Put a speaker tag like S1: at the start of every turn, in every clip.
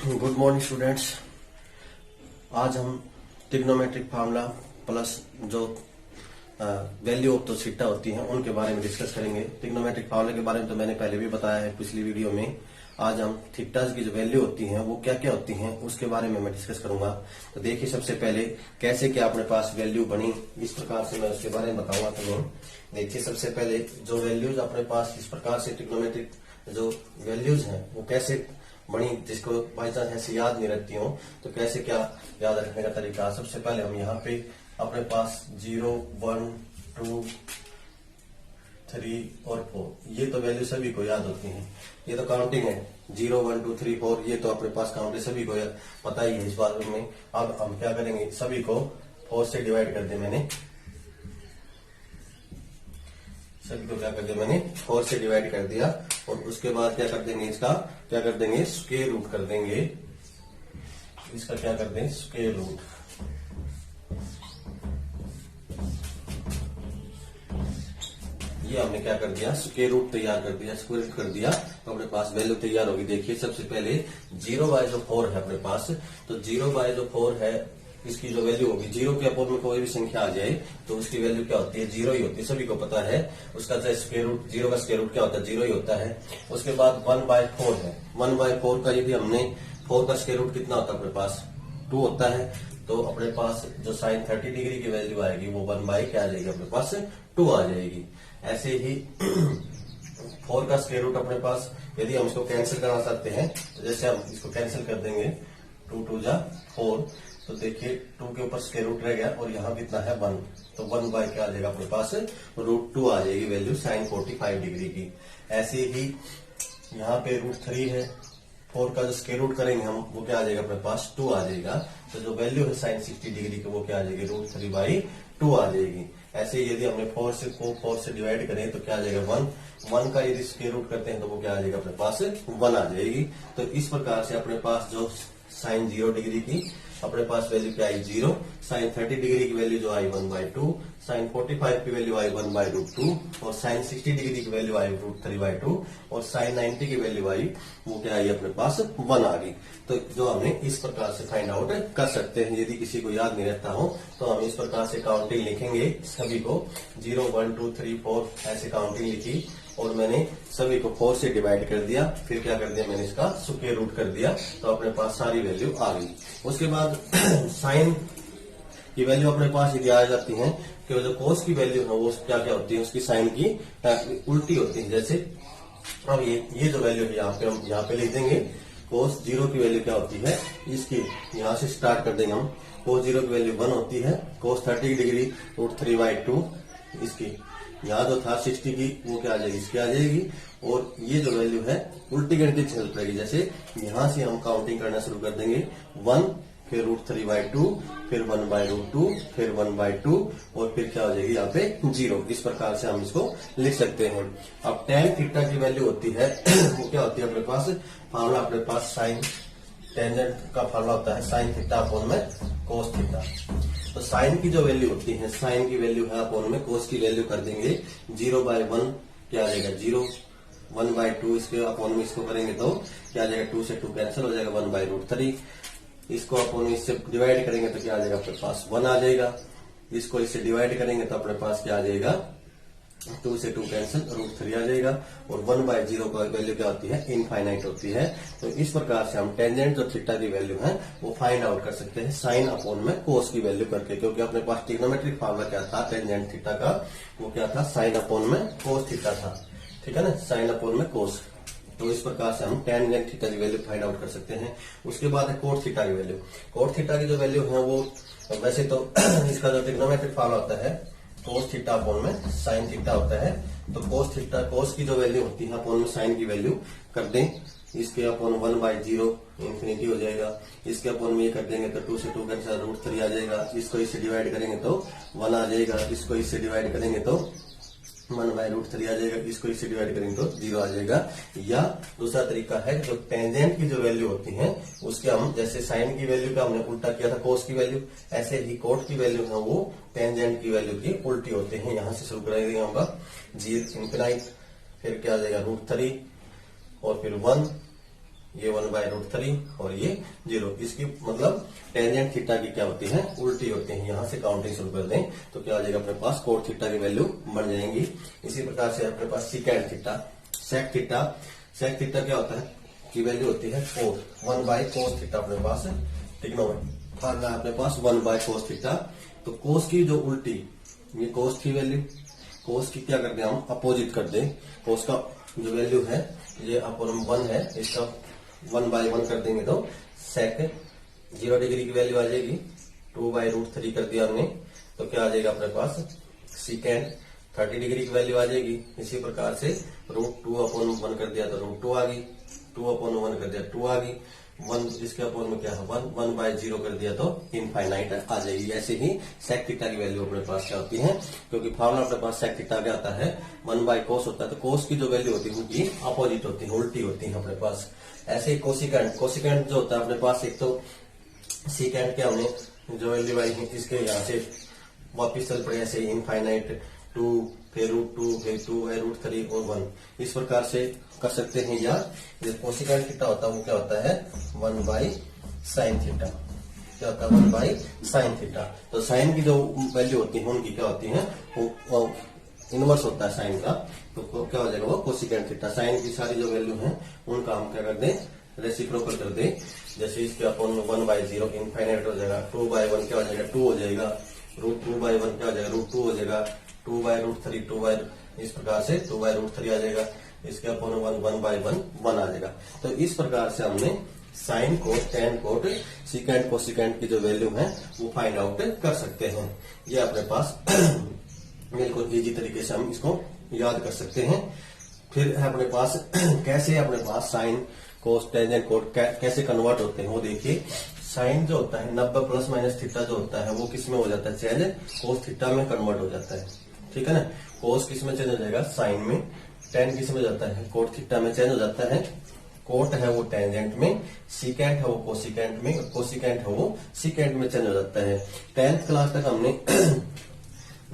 S1: Good morning students. आज हम trigonometric formula plus जो वैल्यू ऑफ द थीटा होती हैं उनके बारे में डिस्कस करेंगे। ट्रिग्नोमेट्रिक फार्मूला के बारे में तो मैंने पहले भी बताया है पिछली वीडियो में। आज हम थीटाज की जो वैल्यू होती हैं वो क्या क्या होती हैं उसके बारे में मैं डिस्कस करूंगा। तो देखिए, सबसे पहले कैसे क्या अपने पास वैल्यू बनी, इस प्रकार से मैं उसके बारे में बताऊंगा तुम्हें। देखिए, सबसे पहले जो वैल्यूज अपने पास इस प्रकार से ट्रिग्नोमेट्रिक जो वैल्यूज हैं वो कैसे बनी, जिसको बाई चांस ऐसे याद नहीं रहती हो तो कैसे क्या याद रखने का तरीका। सबसे पहले हम यहाँ पे अपने पास 0, 1, 2, 3 और 4 ये तो वैल्यू सभी को याद होती हैं। ये तो काउंटिंग है, 0, 1, 2, 3, 4 ये तो अपने पास काउंट है, सभी को पता ही है इस बारे में। अब हम क्या करेंगे, सभी को 4 से डिवाइड कर दिया मैंने। सभी को क्या कर दिया मैंने, 4 से डिवाइड कर दिया। और उसके बाद क्या कर देंगे, इसका क्या कर देंगे, स्क्वायर रूट कर देंगे। इसका क्या कर देंगे, स्क्वायर रूट। ये हमने क्या कर दिया, स्क्वायर रूट तैयार कर दिया, स्क्वायर रूट कर दिया तो अपने पास वैल्यू तैयार होगी। देखिए, सबसे पहले 0/4 है अपने पास, तो 0/4 है, इसकी जो वैल्यू होगी 0 के अपोज में कोई भी संख्या आ जाए तो उसकी वैल्यू क्या होती है, 0 ही होती है, सभी को पता है। उसका चाहे स्क्वायर रूट, 0 का स्क्वायर रूट क्या होता है, 0 ही होता है। उसके बाद 1/4 है, 1/4 का यदि हमने 4 का स्क्वायर रूट कितना होता है अपने पास, 2 होता है। तो अपने पास जो sin 30 डिग्री की वैल्यू आएगी वो 1 क्या आ जाएगी, अपने पास 2 आ जाएगी। ऐसे ही 4 का स्क्वायर रूट अपने पास, यदि हम इसको कैंसिल करना चाहते हैं तो जैसे हम इसको कैंसिल कर देंगे, 2 2 जा 4, तो देखिए 2 के ऊपर स्क्वायर रूट रह गया और यहाँ कितना है 1, तो 1 क्या आ जाएगा अपने पास, √2 आ जाएगी वैल्यू sin 45 डिग्री की। ऐसे ही यहाँ पे √3 है, 4 का जो स्क्वायर रूट करेंगे हम वो क्या आ जाएगा अपने पास, 2 आ जाएगा। तो जो वैल्यू है sin 60 डिग्री की वो क्या आ जाएगी, √3/2 आ जाएगी। ऐसे यदि हमने 4 से डिवाइड करें तो क्या आ जाएगा 1 का यदि स्क्वायर रूट करते हैं तो वो क्या आ जाएगा अपने पास 1 आ जाएगी। तो इस प्रकार से अपने पास जो sin 0 डिग्री की अपने पास वैल्यू क्या आई 0, sin 30 डिग्री की वैल्यू जो आई 1/2, sin 45 की वैल्यू आई 1/√2 और sin 60 डिग्री की वैल्यू आई √3/2 और sin 90 की वैल्यू आई वो क्या आई अपने पास 1 आ गई। तो जो हमने इस प्रकार से फाइंड आउट कर सकते हैं। यदि किसी को याद नहीं रहता हो तो हम इस प्रकार से काउंटिंग लिखेंगे, सभी को 0, 1, 2, 3, 4 ऐसे काउंटिंग लिखी और मैंने सभी को 4 से डिवाइड कर दिया। फिर क्या कर दिया मैंने, इसका स्क्वायर रूट कर दिया तो अपने पास सारी वैल्यू आ गई। उसके बाद साइन की वैल्यू अपने पास यदि आ जाती है कि जो कोस की वैल्यू है वो क्या क्या होती है, उसकी साइन की उल्टी होती है। जैसे अब ये जो वैल्यू है हम यहाँ पे लिख देंगे, कोस 0 की वैल्यू क्या होती है, इसकी यहाँ से स्टार्ट कर देंगे हम। कोस 0 की वैल्यू 1 होती है, कोस 30 डिग्री √3/2, इसकी यहाँ जो था 60 की वो क्या आ जाएगी, इसकी आ जाएगी। और ये जो वैल्यू है उल्टी गणित चल पड़ेगी। जैसे यहाँ से हम काउंटिंग करना शुरू कर देंगे, 1 फिर √3/2 फिर 1/√2 फिर 1/2 और फिर क्या हो जाएगी यहाँ पे 0। इस प्रकार से हम इसको लिख सकते हैं। अब tan थीटा की वैल्यू होती है वो क्या होती है अपने पास, फार्मूला अपने पास साइन टेंजेंट का फार्मूला होता है sin थीटा अपॉन में cos थीटा। तो साइन की जो वैल्यू होती है, साइन की वैल्यू है अपॉन में कोस की वैल्यू कर देंगे, 0/1 क्या आ जाएगा 0, 1/2 इसके अपॉन में इसको करेंगे तो क्या आ जाएगा, 2 से 2 कैंसिल हो जाएगा, 1/√3। इसको अपॉन में इससे डिवाइड करेंगे तो क्या आ जाएगा अपने पास 1 आ जाएगा। इसको इससे डिवाइड करेंगे तो अपने पास क्या आ जाएगा, 2 से 2 कैंसिल, √3 आ जाएगा। और 1/0 का वैल्यू क्या होती है, इनफाइनाइट होती है। तो इस प्रकार से हम टेंजेंट जो थीटा की वैल्यू है वो फाइंड आउट कर सकते हैं साइन अपॉन में कोस की वैल्यू करके, क्योंकि अपने पास ट्रिग्नोमेट्रिक फार्मूला क्या था टेंजेंट थीटा का, वो क्या था साइन अपॉन में कोस थीटा था। ठीक है ना, साइन अपॉन में कोस। तो इस प्रकार से हम टेंजेंट थीटा की वैल्यू फाइंड आउट कर सकते हैं। उसके बाद है कोट थीटा की वैल्यू। कोट थीटा की जो वैल्यू है वो वैसे तो इसका जो ट्रिग्नोमेट्रिक फार्मूला होता है कोस थीटा अपॉन में साइन थीटा होता है। तो कोस थीटा, कोस की जो वैल्यू होती है अपॉन में साइन की वैल्यू कर दें, इसके अपॉन 1/0 इंफिनिटी हो जाएगा। इसके अपॉन में ये कर देंगे तो 2 से 2 कैंसिल, √3 आ जाएगा। इसको इससे डिवाइड करेंगे तो 1 आ जाएगा। इसको इससे डिवाइड करेंगे तो 1/√3 आ जाएगा। इसको इससे डिवाइड करेंगे तो 0 आ जाएगा। या दूसरा तरीका है, जो टेंजेंट की जो वैल्यू होती है उसके हम जैसे साइन की वैल्यू का हमने उल्टा किया था कोस की वैल्यू, ऐसे ही कोट की वैल्यू है वो टेंजेंट की वैल्यू की उल्टी होते हैं। यहां से शुरू करेंगे होगा 0 इंफिनाइट, फिर क्या आ जाएगा √3 और फिर 1, ये 1/√3 और ये 0। इसकी मतलब टेंजेंट थीटा की क्या होती है, उल्टी होती है। यहां से काउंटिंग शुरू कर दें तो क्या आ जाएगा अपने पास, कोट थीटा की वैल्यू बन जाएंगी। इसी प्रकार से अपने पास second theta, sec theta, sec theta क्या होता है की वैल्यू होती है 4, 1/cos थीटा अपने पास, ठीक ना अपने पास 1/cos थीटा। तो कोस की जो उल्टी, ये कोस की वैल्यू, कोस की क्या कर दें हम, अपोजिट कर दें। कोस का जो वैल्यू है ये अपन 1 है, इसका 1/1 कर देंगे तो सेक 0 डिग्री की वैल्यू आ जाएगी, 2/√3 कर दिया हमने तो क्या आ जाएगा अपने पास, सेकेंड 30 डिग्री की वैल्यू आ जाएगी। इसी प्रकार से √2/1 कर दिया तो √2 आ गई, 2/1 कर दिया 2 आ गई, 1 इसके अपॉन में क्या है 1, 1/0 कर दिया तो इनफाइनाइट आ जाएगी। ऐसे ही सेक थीटा की वैल्यू अपने पास क्या होती है, क्योंकि फॉर्मूला अपने पास सेक थीटा क्या आता है 1/cos होता है, तो कोस की जो वैल्यू होती है उनकी अपोजिट होती है, उल्टी होती है अपने पास। ऐसे ही कोसिकेंट, कोसिकेंट जो होता है अपने पास, एक तो सीकेंट के हमने जो वैल्यू आई है इसके यहाँ से वापिस चल पड़े ऐसे इनफाइनाइट 2, फिर √2, फिर 2/√3 और 1, इस प्रकार से कर सकते हैं। या जो कोसिकेंट थीटा होता है वो क्या होता है 1/sin थीटा, क्या होता है 1/sin थीटा। तो साइन की जो वैल्यू होती है उनकी क्या होती है, वो इनवर्स होता है साइन का, तो क्या हो जाएगा वो कोसिकेंट थीटा। साइन की सारी जो वैल्यू है उनका हम क्या कर दें, रेसिप्रोकल कर दें। जैसे इसके अपन 1/0 इनफाइनाइट हो जाएगा, 2/1 क्या हो जाएगा 2 हो जाएगा, √2/1 क्या हो जाएगा √2 हो जाएगा, 2/√3 2 इस प्रकार से 2/√3 आ जाएगा, इसके अपन 1/1 आ जाएगा। तो इस प्रकार से हमने sine cot, tan cot, secant cosecant की जो वैल्यू है वो फाइंड आउट कर सकते हैं। ये अपने पास बिल्कुल इजी तरीके से हम इसको याद कर सकते हैं। फिर है अपने पास कैसे अपने पास साइन कोस टेंजेंट कोट कैसे कन्वर्ट होते हैं वो देखिए। साइन जो होता है 90 प्लस माइनस थीटा जो होता है वो किस में हो जाता है, चेंज कोस थीटा में कन्वर्ट हो जाता है, ठीक है ना। कोस किस में चेंज हो जाएगा, साइन में। टेन किस में जाता है, कोट थीटा में चेंज हो जाता है। कोट है वो टेंजेंट में, सीकेंट है वो कोसिकेंट में, कोसिकेंट है वो सीकेंट में चेंज हो जाता है। 10th क्लास तक हमने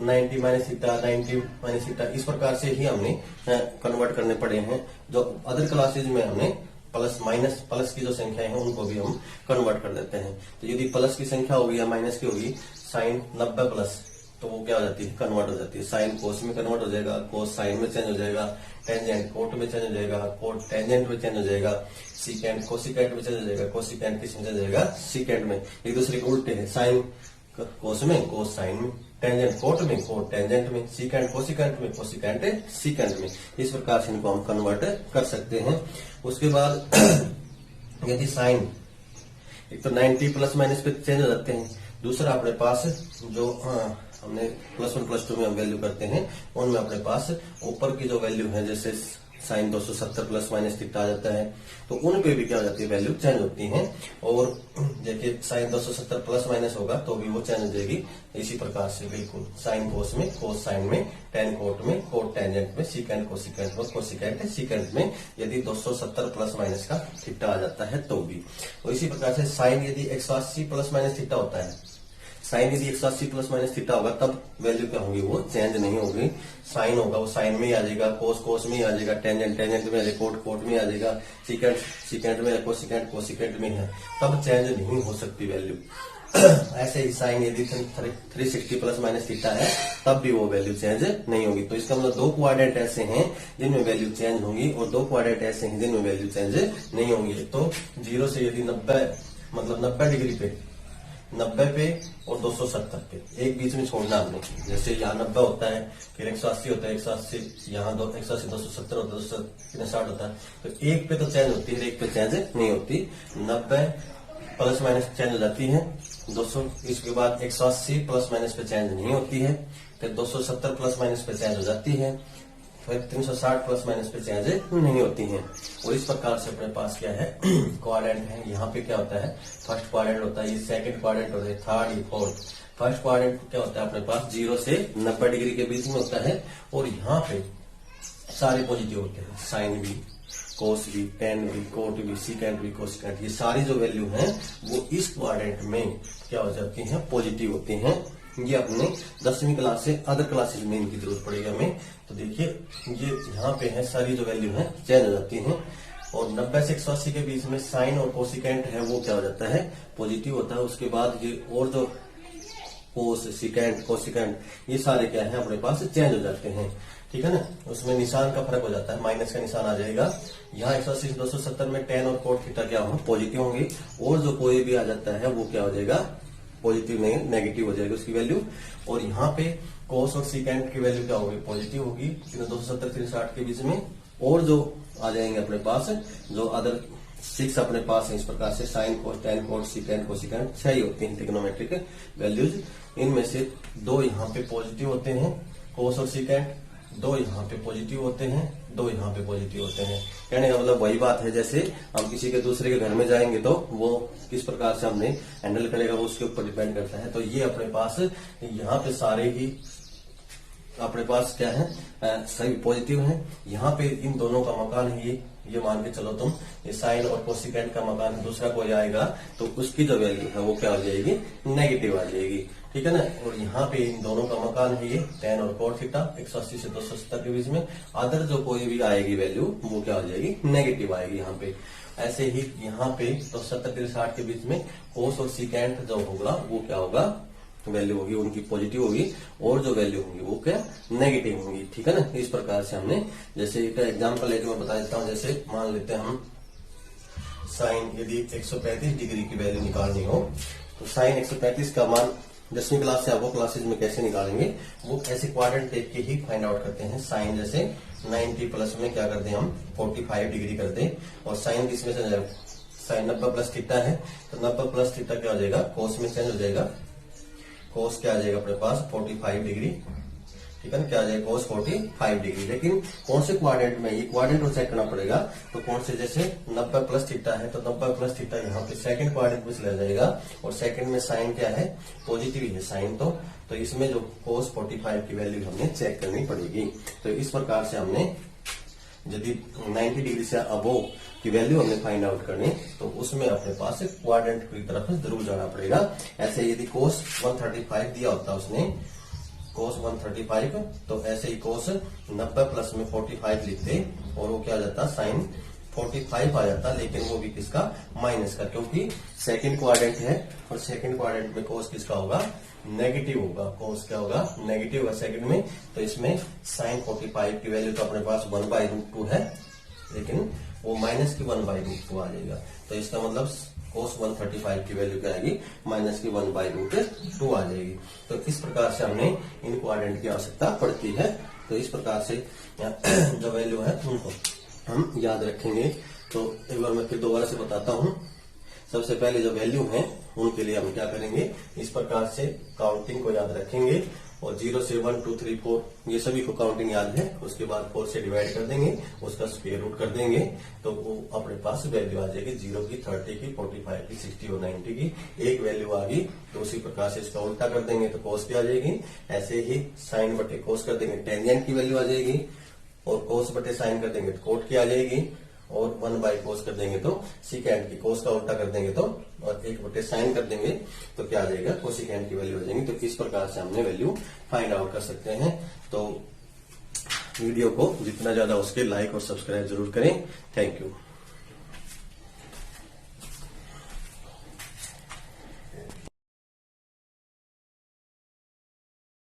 S1: 90 माइनस थीटा, 90 माइनस थीटा इस प्रकार से ही हमने कन्वर्ट करने पड़े हैं। जो अदर क्लासेज में हमने प्लस माइनस, प्लस की जो संख्या है उनको भी हम कन्वर्ट कर देते हैं। तो यदि प्लस की संख्या होगी या माइनस की होगी, साइन 90 प्लस तो वो क्या हो जाती है, कन्वर्ट हो जाती है। साइन कोस में कन्वर्ट हो जाएगा, कोस साइन में चेंज हो जाएगा, टेंजेंट कोट में चेंज हो जाएगा, कोट टेंजेंट में चेंज हो जाएगा, सीकेंट कोसिकेंट में चेंज हो जाएगा, कोसिकेंट किस में चेंज हो जाएगा, सीकेंट में। एक दूसरे के उल्टे है, साइन कोस में, कोस साइन में, टेंजेंट कोट में, कोट टेंजेंट में, सीकेंट कोसिकेंट में, कोसिकेंट सीकेंट में। इस प्रकार से इनको हम कन्वर्ट कर सकते हैं। उसके बाद यदि साइन एक तो 90 प्लस माइनस पे चेंज हो जाते हैं, दूसरा अपने पास जो हमने +1 +2 में हम वैल्यू करते हैं उनमें अपने पास ऊपर की जो वैल्यू है जैसे साइन 270 प्लस माइनस थीटा आ जाता है तो उन पे भी क्या हो जाती है, वैल्यू चेंज होती है। और देखिए साइन 270 प्लस माइनस होगा तो भी वो चेंज हो जाएगी। इसी प्रकार से बिल्कुल साइन कोस में, कोस साइन में, टेन कोट में, कोट टेंजेंट में, सीकेंट कोसिकेंट में, कोसिकेंट सीकेंट में यदि 270 प्लस माइनस का थीटा आ जाता है तो भी। तो इसी प्रकार से साइन यदि 180 प्लस माइनस थीटा होता है, साइन यदि 180 प्लस माइनस थीटा होगा तब वैल्यू क्या होगी, वो चेंज नहीं होगी। साइन होगा वो साइन में ही आ जाएगा, कोस कोस में ही आ जाएगा, टेंजेंट टेंजेंट में आ जाएगा, कोट कोट में आ जाएगा, सीकेंट सीकेंट में, कोसिकेंट कोसिकेंट में है, तब चेंज नहीं हो सकती वैल्यू। ऐसे ही साइन यदि 360 प्लस माइनस थीटा है तब भी वो वैल्यू चेंज नहीं होगी। तो इसका मतलब 2 क्वाड्रेंट ऐसे हैं जिनमें वैल्यू चेंज होगी और 2 क्वाड्रेंट ऐसे हैं जिनमें वैल्यू चेंज नहीं होंगी। तो 0 से यदि 90 मतलब 90 डिग्री पे, 90 पे और 270 पे, एक बीच में छोड़ना हमने। जैसे यहाँ 90 होता है, फिर 180 होता है, 180 यहाँ 180 270 होता है, 260 होता है। तो एक पे तो चेंज होती है, एक पे चेंज नहीं होती। 90 प्लस माइनस चेंज हो जाती है, 200 इसके बाद 180 प्लस माइनस पे चेंज नहीं होती है, फिर 270 प्लस माइनस पे चेंज हो जाती है, फिर 360 प्लस माइनस पे चेंज नहीं होती हैं। और इस प्रकार से अपने पास क्या है, क्वाड्रेंट है। यहाँ पे क्या होता है, फर्स्ट क्वाड्रेंट होता है, ये सेकंड क्वाड्रेंट होता है, थर्ड, फोर्थ। फर्स्ट क्वाड्रेंट क्या होता है अपने पास 0 से 90 डिग्री के बीच में होता है और यहाँ पे सारे पॉजिटिव होते हैं, साइन भी, कोस भी, टेन भी, कोट भी, सीकेंट भी, कोसिकेंट, ये सारी जो वैल्यू हैं वो इस क्वाड्रेंट में क्या हो जाती हैं, पॉजिटिव होती हैं। ये अपने 10वीं क्लास से अदर क्लासेज में इनकी जरूरत पड़ेगी हमें। तो देखिए ये यहाँ पे है, सारी जो वैल्यू है चेंज हो जाती हैं। और 90 से 180 के बीच में साइन और कोसिकेंट है वो क्या हो जाता है, पॉजिटिव होता है। उसके बाद ये और जो कोस, सिकेंट, कोसिकेंट ये सारे क्या है अपने पास चेंज हो जाते हैं, ठीक है ना। उसमें निशान का फर्क हो जाता है, माइनस का निशान आ जाएगा। यहाँ 180 से 270 में टेन और कोट थीटा क्या हो, पॉजिटिव होंगे, और जो कोई भी आ जाता है वो क्या हो जाएगा, पॉजिटिव नहीं नेगेटिव हो जाएगी उसकी वैल्यू। और यहाँ पे कोस और सिकेंट की वैल्यू क्या होगी, पॉजिटिव होगी 270 360 के बीच में। और जो आ जाएंगे अपने पास जो अदर 6 अपने पास है इस प्रकार से, साइन, कोस, टेन, कोट, सिकेंट, कोसिकेंट 6 ही होती हैं ट्रिग्नोमेट्रिक वैल्यूज। इनमें से 2 यहाँ पे पॉजिटिव होते हैं, कोस और सिकेंट, 2 यहाँ पे पॉजिटिव होते हैं, 2 यहाँ पे पॉजिटिव होते हैं। कहने का मतलब वही बात है, जैसे हम किसी के दूसरे के घर में जाएंगे तो वो किस प्रकार से हमने हैंडल करेगा वो उसके ऊपर डिपेंड करता है। तो ये अपने पास यहाँ पे सारे ही अपने पास क्या है, सभी पॉजिटिव हैं। यहाँ पे इन दोनों का मकान है ये मान के चलो तुम, ये साइन और कोसिकेंट का मकान है, दूसरा कोई आएगा तो उसकी जो वैल्यू है वो क्या हो जाएगी, नेगेटिव आ जाएगी, ठीक है ना। और यहाँ पे इन दोनों का मकान है ये टेन और कोट थीटा 180 से 270 के बीच में, अदर जो कोई भी आएगी वैल्यू वो क्या हो जाएगी, नेगेटिव आएगी यहाँ पे। ऐसे ही यहाँ पे 270 से 60 के बीच में कोस और सिकेंट जो होगा वो क्या होगा, वैल्यू होगी उनकी पॉजिटिव होगी, और जो वैल्यू होंगी वो क्या नेगेटिव होंगी, ठीक है ना। इस प्रकार से हमने, जैसे एक एग्जांपल लेके मैं बता देता हूँ। जैसे मान लेते हैं हम साइन, यदि 135 डिग्री की वैल्यू निकालनी हो तो साइन 135 का मान 10वीं क्लास से आपको क्लासेज में कैसे निकालेंगे वो ऐसे क्वाड्रेंट देख के ही फाइंड आउट करते हैं। साइन जैसे 90 प्लस में क्या करते हैं हम 45 डिग्री करते हैं, और साइन किसमें से जाएगा, साइन 90 प्लस थीटा है तो 90 प्लस थीटा क्या हो जाएगा, कोस में चेंज हो जाएगा, कोस क्या आ जाएगा अपने पास 45 डिग्री, ठीक है ना, क्या आ जाएगा कोस 45 डिग्री। लेकिन कौन से क्वाड्रेंट में, ये क्वाड्रेंट को चेक करना पड़ेगा। तो कौन से, जैसे 90 प्लस थीटा है तो 90 प्लस थीटा यहाँ पे सेकंड क्वाड्रेंट में चला जाएगा, और सेकंड में साइन क्या है, पॉजिटिव है साइन, तो इसमें जो कोस 45 की वैल्यू हमने चेक करनी पड़ेगी। तो इस प्रकार से हमने यदि 90 डिग्री से अबोव की वैल्यू हमने फाइंड आउट करनी तो उसमें अपने पास क्वाड्रेंट की तरफ जरूर जाना पड़ेगा। ऐसे यदि कोस 135 दिया होता उसने, कोस 135, तो ऐसे ही कोस 90 प्लस में 45 लिखते और वो क्या आ जाता, साइन 45 आ जाता, लेकिन वो भी किसका, माइनस का, क्योंकि सेकंड क्वाड्रेंट है और सेकंड क्वाड्रेंट में कोस किसका होगा, नेगेटिव होगा। कोस क्या होगा, नेगेटिव होगा सेकंड में। तो इसमें साइन 45 की वैल्यू तो अपने पास 1/√2 है, लेकिन वो माइनस की 1/√2 आ जाएगा। तो इसका मतलब कोस 135 की वैल्यू क्या आएगी, माइनस की 1/√2 आ जाएगी। तो इस प्रकार से हमने इन क्वाड्रेंट की आवश्यकता पड़ती है। तो इस प्रकार से जो वैल्यू है उनको हम याद रखेंगे। तो एक बार मैं फिर दोबारा से बताता हूँ। सबसे पहले जो वैल्यू है उनके लिए हम क्या करेंगे, इस प्रकार से काउंटिंग को याद रखेंगे, और 0 से 1 2 3 4 ये सभी को काउंटिंग याद है। उसके बाद 4 से डिवाइड कर देंगे, उसका स्क्वायर रूट कर देंगे, तो वो अपने पास वैल्यू आ जाएगी 0 की, 30 की, 45 की, 60 और 90 की। एक वैल्यू आ गई तो उसी प्रकार से इसका उल्टा कर देंगे तो कोस की आ जाएगी। ऐसे ही साइन बटे कोस कर देंगे, टेंजेंट की वैल्यू आ जाएगी, और कोस बटे साइन कर देंगे तो कोट की आ जाएगी, और 1/कोस कर देंगे तो सिकेंट की, कोस का उल्टा कर देंगे तो, और 1/साइन कर देंगे तो क्या आ जाएगा, कोसिकेंट की वैल्यू हो जाएगी। तो इस प्रकार से हमने वैल्यू फाइंड आउट कर सकते हैं। तो वीडियो को जितना ज्यादा उसके लाइक और सब्सक्राइब जरूर करें। Thank you.